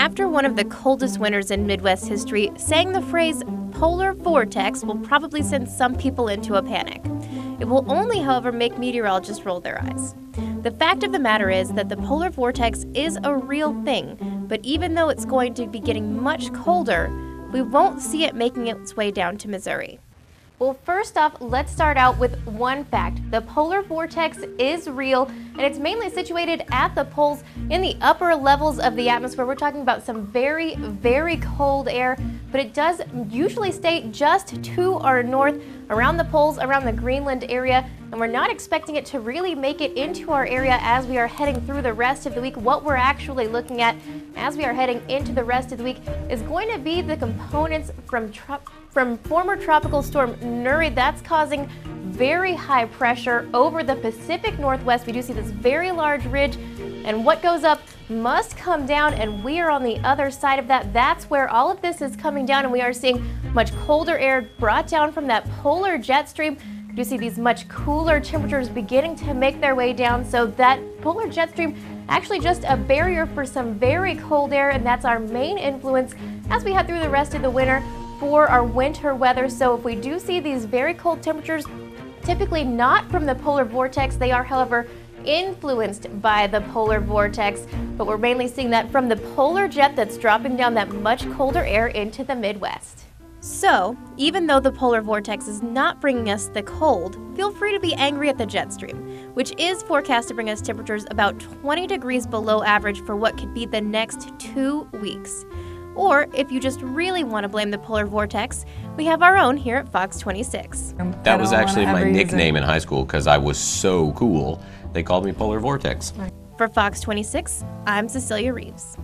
After one of the coldest winters in Midwest history, saying the phrase polar vortex will probably send some people into a panic. It will only, however, make meteorologists roll their eyes. The fact of the matter is that the polar vortex is a real thing, but even though it's going to be getting much colder, we won't see it making its way down to Missouri. Well, first off, let's start out with one fact. The polar vortex is real, and it's mainly situated at the poles in the upper levels of the atmosphere. We're talking about some very, very cold air, but it does usually stay just to our north, around the poles, around the Greenland area, and we're not expecting it to really make it into our area as we are heading through the rest of the week. What we're actually looking at as we are heading into the rest of the week is going to be the components from former tropical storm Nuri. That's causing very high pressure over the Pacific Northwest. We do see this very large ridge, and what goes up must come down, and we are on the other side of that. That's where all of this is coming down, and we are seeing much colder air brought down from that polar jet stream. You do see these much cooler temperatures beginning to make their way down, so that polar jet stream actually just a barrier for some very cold air, and that's our main influence as we head through the rest of the winter for our winter weather. So if we do see these very cold temperatures, typically not from the polar vortex, they are, however, influenced by the polar vortex, but we're mainly seeing that from the polar jet that's dropping down that much colder air into the Midwest. So, even though the polar vortex is not bringing us the cold, feel free to be angry at the jet stream, which is forecast to bring us temperatures about 20 degrees below average for what could be the next 2 weeks. Or, if you just really want to blame the polar vortex, we have our own here at Fox 26. That was actually my nickname in high school because I was so cool. They called me Polar Vortex. For Fox 26, I'm Cecilia Reeves.